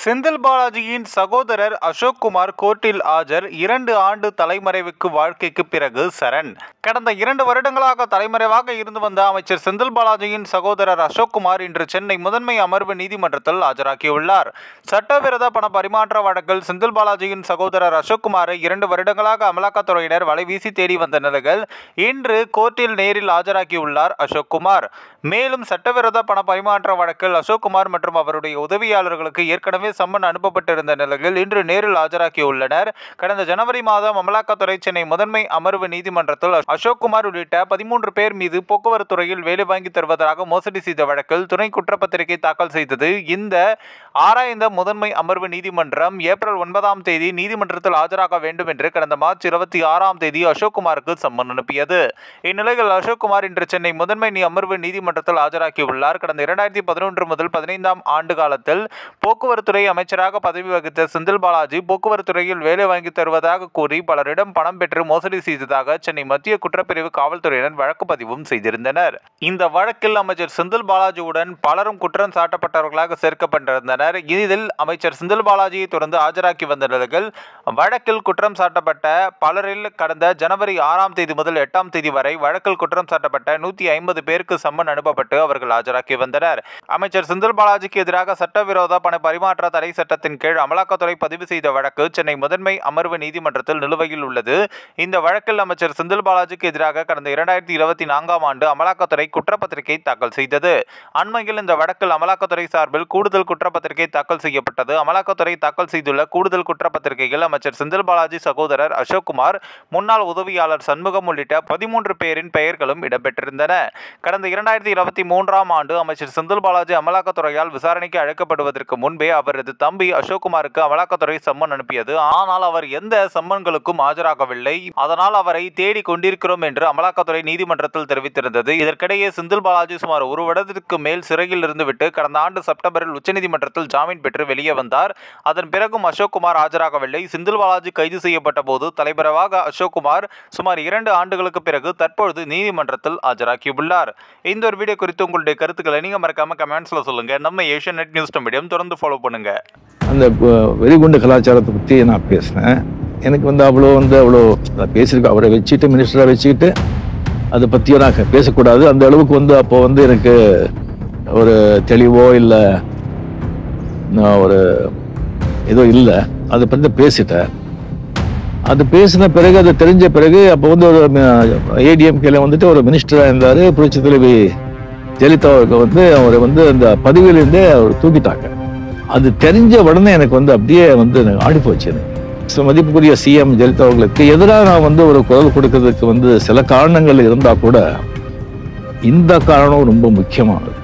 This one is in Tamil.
செந்தில் பாலாஜியின் சகோதரர் அசோக் குமார் கோர்ட்டில் ஆஜர். 2 ஆண்டு தலைமறைவுக்கு வாழ்க்கைக்கு பிறகு சரண். கடந்த 2 வருடங்களாக தலைமறைவாக இருந்து வந்த அமைச்சர் செந்தில் பாலாஜியின் சகோதரர் அசோக் குமார் இன்று சென்னை முதன்மை அமர்வு நீதிமன்றத்தில் ஆஜராகியுள்ளார். சட்டவிரோத பண பரிமாற்ற வழக்கில் செந்தில் பாலாஜியின் சகோதரர் அசோக் குமாரை 2 வருடங்களாக அமலாக்கத்துறையினர் வலைவீசி தேடி வந்த நிலையில் இன்று கோர்ட்டில் நேரில் ஆஜராகியுள்ளார் அசோக் குமார். மேலும் சட்டவிரோத பண பரிமாற்ற வழக்கில் அசோக் குமார் மற்றும் அவருடைய உதவியாளர்களுக்கு ஏற்கனவே சம்மன் அனுப்பப்பட்டிருந்த நிலையில் இன்று நேரில் ஆஜராகியுள்ளனர். கடந்த ஜனவரி மாதம் அமலாக்கத்துறை சென்னை முதன்மை அமர்வு நீதிமன்றத்தில் அசோக் குமார் உள்ளிட்ட 13 பேர் மீது போக்குவரத்து துறையில் வேலை வாங்கி தருவதாக மோசடி செய்த வழக்கில் துணை குற்றப்பத்திரிகை தாக்கல் செய்தது. இந்த ஆராய்ந்த முதன்மை அமர்வு நீதிமன்றம் ஏப்ரல் 9ஆம் தேதி நீதிமன்றத்தில் ஆஜராக வேண்டும் என்று கடந்த மார்ச் 26ஆம் தேதி அசோக் குமாருக்கு சம்மன் அனுப்பியது. இந்நிலையில் அசோக் குமார் இன்று சென்னை முதன்மை அமர்வு நீதிமன்றத்தில் ஆஜராகியுள்ளார். கடந்த 2011 முதல் 15ஆம் ஆண்டு காலத்தில் போக்குவரத்துறை அமைச்சராக பதவி வகித்த செந்தில் பாலாஜி போக்குவரத்துறையில் வேலை வாங்கி தருவதாக கூறி பலரிடம் பணம் பெற்று மோசடி செய்ததாக சென்னை மத்திய குற்றப்பிரிவு காவல்துறையினர் வழக்கு பதிவும் செய்திருந்தனர். இந்த வழக்கில் அமைச்சர் செந்தில் பாலாஜியுடன் பலரும் குற்றம் சாட்டப்பட்டவர்களாக சேர்க்கப்பட்டிருந்தனர். இதில் அமைச்சர் செந்தில் பாலாஜியை தொடர்ந்து ஆஜராகி வந்த நிலையில் வழக்கில் குற்றம் சாட்டப்பட்ட பலரில் கடந்த ஜனவரி 6ஆம் தேதி முதல் 8ஆம் தேதி வரை வழக்கில் குற்றம் சாட்டப்பட்ட 150 பேருக்கு சம்மன் அனுப்பப்பட்டு அவர்கள் ஆஜராகி வந்தனர். அமைச்சர் செந்தில் பாலாஜிக்கு எதிராக சட்டவிரோத பண பரிமாற்ற தடை சட்டத்தின் கீழ் அமலாக்கத்துறை பதிவு செய்த வழக்கு சென்னை முதன்மை அமர்வு நீதிமன்றத்தில் நிலுவையில் உள்ளது. இந்த வழக்கில் அமைச்சர் செந்தில் பாலாஜிக்கு எதிராக கடந்த 2024ஆம் ஆண்டு அமலாக்கத்துறை குற்றப்பத்திரிகை தாக்கல் செய்தது. அண்மையில் இந்த வழக்கில் அமலாக்கத்துறை சார்பில் கூடுதல் குற்றப்பத்திரிகை தாக்கல் செய்யப்பட்டது. அமலாக்கத்துறை தாக்கல் செய்துள்ள கூடுதல் குற்றப்பத்திரிகையில் அமைச்சர் செந்தில் பாலாஜி சகோதரர் அசோக் குமார், முன்னாள் உதவியாளர் சண்முகம் உள்ளிட்ட 13 பேரின் பெயர்களும் இடம்பெற்றிருந்தன. கடந்த 2023ஆம் ஆண்டு அமைச்சர் செந்தில் பாலாஜி அமலாக்கத்துறையால் விசாரணைக்கு அழைக்கப்படுவதற்கு முன்பே அவரது தம்பி அசோக் குமாருக்கு அமலாக்கத்துறை சம்மன் அனுப்பியது. ஆனால் அவர் எந்த சம்மன்களுக்கும் ஆஜராகவில்லை. அதனால் அவரை தேடி கொண்டிருக்கிறோம் என்று அமலாக்கத்துறை நீதிமன்றத்தில் தெரிவித்திருந்தது. இதற்கிடையே செந்தில் பாலாஜி சுமார் 1 வருடத்திற்கு மேல் சிறையில் இருந்துவிட்டு கடந்த ஆண்டு செப்டம்பரில் உச்சநீதிமன்றத்தில் ஜாமீன் பெற்று வெளியே வந்தார். அதன் பிறகும் அசோக் குமார் ஆஜராகவில்லை. செந்தில் பாலாஜி கைது செய்யப்பட்ட போது தலைமறைவாக அசோக் குமார் சுமார் 2 ஆண்டுகளுக்கு பிறகு தற்பொழுது நீதிமன்றத்தில் ஆஜராகியுள்ளார். இந்த ஒரு வீடியோ குறித்து உங்களுடைய கருத்துக்களை நீங்க மறக்காம கமெண்ட்ஸ்ல சொல்லுங்க. நம்ம ஏஷியநெட் நியூஸ் மீடியம் தொடர்ந்து ஃபாலோ பண்ணுங்க. அந்த வெறிகுண்டு கலாச்சாரத்தை பற்றி நான் பேசினேன். எனக்கு அவ்வளோ பேசியிருக்கேன். அவரை வச்சுட்டு மினிஸ்டராக வச்சுக்கிட்டு அதை பற்றியோ நான் பேசக்கூடாது. அந்த அளவுக்கு அப்போ எனக்கு ஒரு தெளிவோ இல்லை ஒரு ஏதோ இல்லை. அதை பற்றி பேசிட்டேன். அது பேசின பிறகு அது தெரிஞ்ச பிறகு அப்போ ஒரு ஏடிஎம்கேல ஒரு மினிஸ்டராக இருந்தார். புரட்சி தலைவி ஜெயலலிதா அவரை அந்த பதவியிலிருந்தே அவர் தூக்கிட்டாங்க. அது தெரிஞ்ச உடனே எனக்கு அப்படியே ஆடி போச்சு. மதிப்புக்குரிய சிஎம் ஜெயலலிதா அவர்களுக்கு எதிராக நான் ஒரு குரல் கொடுக்கறதுக்கு சில காரணங்கள் இருந்தா கூட இந்த காரணம் ரொம்ப முக்கியமானது.